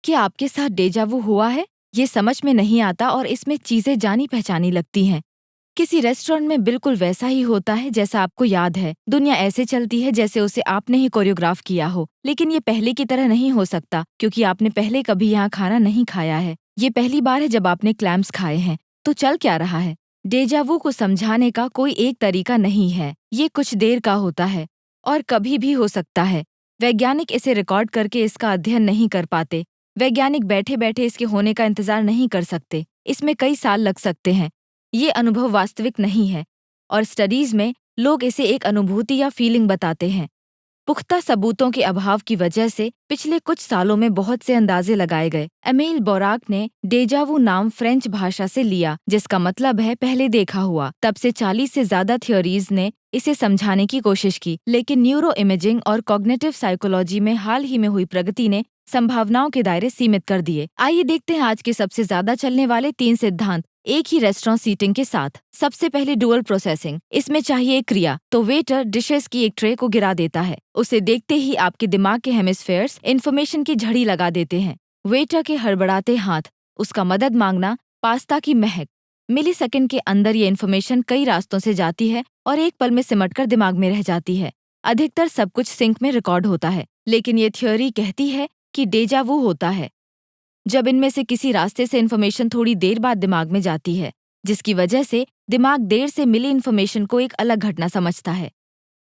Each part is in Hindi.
क्या आपके साथ डेजा वू हुआ है? ये समझ में नहीं आता और इसमें चीजें जानी पहचानी लगती हैं। किसी रेस्टोरेंट में बिल्कुल वैसा ही होता है जैसा आपको याद है। दुनिया ऐसे चलती है जैसे उसे आपने ही कोरियोग्राफ किया हो, लेकिन ये पहले की तरह नहीं हो सकता क्योंकि आपने पहले कभी यहाँ खाना नहीं खाया है। ये पहली बार है जब आपने क्लैम्स खाए हैं। तो चल क्या रहा है? डेजा वू को समझाने का कोई एक तरीका नहीं है। ये कुछ देर का होता है और कभी भी हो सकता है। वैज्ञानिक इसे रिकॉर्ड करके इसका अध्ययन नहीं कर पाते। वैज्ञानिक बैठे बैठे इसके होने का इंतजार नहीं कर सकते। इसमें कई साल लग सकते हैं। ये अनुभव वास्तविक नहीं है और स्टडीज में लोग इसे एक अनुभूति या फीलिंग बताते हैं। पुख्ता सबूतों के अभाव की वजह से पिछले कुछ सालों में बहुत से अंदाजे लगाए गए। एमिल बोराक ने डेजावू नाम फ्रेंच भाषा से लिया, जिसका मतलब है पहले देखा हुआ। तब से 40 से ज्यादा थ्योरीज ने इसे समझाने की कोशिश की, लेकिन न्यूरो इमेजिंग और कॉग्निटिव साइकोलॉजी में हाल ही में हुई प्रगति ने संभावनाओं के दायरे सीमित कर दिए। आइए देखते हैं आज के सबसे ज्यादा चलने वाले 3 सिद्धांत एक ही रेस्टोरेंट सीटिंग के साथ। सबसे पहले डुअल प्रोसेसिंग। इसमें चाहिए एक क्रिया, तो वेटर डिशेस की एक ट्रे को गिरा देता है। उसे देखते ही आपके दिमाग के हेमिस्फेयर्स इन्फॉर्मेशन की झड़ी लगा देते हैं। वेटर के हड़बड़ाते हाथ, उसका मदद मांगना, पास्ता की महक। मिलीसेकंड के अंदर ये इन्फॉर्मेशन कई रास्तों से जाती है और एक पल में सिमटकर दिमाग में रह जाती है। अधिकतर सब कुछ सिंक में रिकॉर्ड होता है, लेकिन ये थ्योरी कहती है कि डेजा वू होता है जब इनमें से किसी रास्ते से इन्फॉर्मेशन थोड़ी देर बाद दिमाग में जाती है, जिसकी वजह से दिमाग देर से मिली इन्फॉर्मेशन को एक अलग घटना समझता है।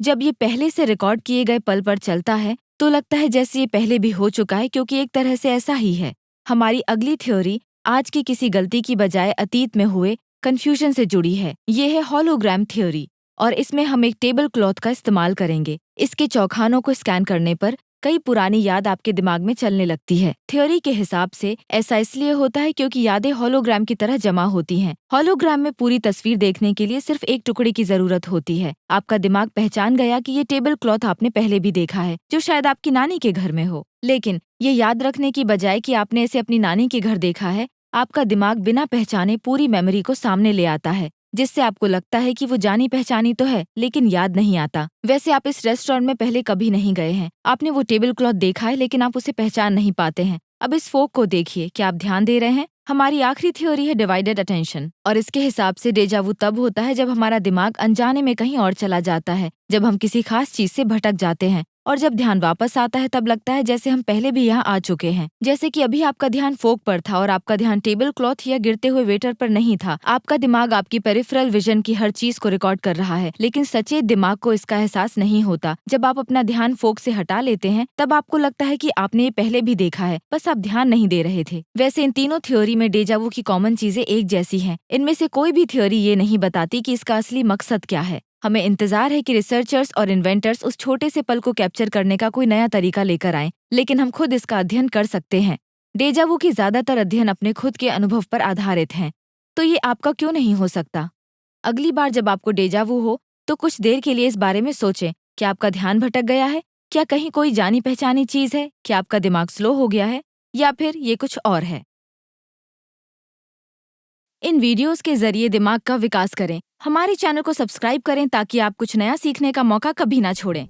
जब ये पहले से रिकॉर्ड किए गए पल पर चलता है तो लगता है जैसे ये पहले भी हो चुका है, क्योंकि एक तरह से ऐसा ही है। हमारी अगली थ्योरी आज की किसी गलती की बजाय अतीत में हुए कंफ्यूजन से जुड़ी है। ये है हॉलोग्राम थ्योरी और इसमें हम एक टेबल क्लॉथ का इस्तेमाल करेंगे। इसके चौखानों को स्कैन करने पर कई पुरानी याद आपके दिमाग में चलने लगती है। थ्योरी के हिसाब से ऐसा इसलिए होता है क्योंकि यादें हॉलोग्राम की तरह जमा होती हैं। हॉलोग्राम में पूरी तस्वीर देखने के लिए सिर्फ एक टुकड़े की जरूरत होती है। आपका दिमाग पहचान गया कि ये टेबल क्लॉथ आपने पहले भी देखा है, जो शायद आपकी नानी के घर में हो। लेकिन ये याद रखने की बजाय कि आपने इसे अपनी नानी के घर देखा है, आपका दिमाग बिना पहचाने पूरी मेमोरी को सामने ले आता है, जिससे आपको लगता है कि वो जानी पहचानी तो है, लेकिन याद नहीं आता। वैसे आप इस रेस्टोरेंट में पहले कभी नहीं गए हैं। आपने वो टेबल क्लॉथ देखा है, लेकिन आप उसे पहचान नहीं पाते हैं। अब इस फोक को देखिए, क्या आप ध्यान दे रहे हैं? हमारी आखिरी थ्योरी है डिवाइडेड अटेंशन और इसके हिसाब से डेजा वू तब होता है जब हमारा दिमाग अनजाने में कहीं और चला जाता है, जब हम किसी खास चीज से भटक जाते हैं और जब ध्यान वापस आता है तब लगता है जैसे हम पहले भी यहाँ आ चुके हैं। जैसे कि अभी आपका ध्यान फोक पर था और आपका ध्यान टेबल क्लॉथ या गिरते हुए वेटर पर नहीं था। आपका दिमाग आपकी पेरिफेरल विजन की हर चीज को रिकॉर्ड कर रहा है, लेकिन सचेत दिमाग को इसका एहसास नहीं होता। जब आप अपना ध्यान फोक से हटा लेते हैं तब आपको लगता है कि आपने ये पहले भी देखा है, बस आप ध्यान नहीं दे रहे थे। वैसे इन तीनों थ्योरी में डेजा वू की कॉमन चीजें एक जैसी हैं। इनमें से कोई भी थ्योरी ये नहीं बताती कि इसका असली मकसद क्या है। हमें इंतजार है कि रिसर्चर्स और इन्वेंटर्स उस छोटे से पल को कैप्चर करने का कोई नया तरीका लेकर आएं, लेकिन हम खुद इसका अध्ययन कर सकते हैं। डेजा वू की ज्यादातर अध्ययन अपने खुद के अनुभव पर आधारित हैं, तो ये आपका क्यों नहीं हो सकता? अगली बार जब आपको डेजा वू हो तो कुछ देर के लिए इस बारे में सोचें। क्या आपका ध्यान भटक गया है? क्या कहीं कोई जानी पहचानी चीज है? क्या आपका दिमाग स्लो हो गया है या फिर ये कुछ और है? इन वीडियोस के जरिए दिमाग का विकास करें। हमारे चैनल को सब्सक्राइब करें ताकि आप कुछ नया सीखने का मौका कभी ना छोड़ें।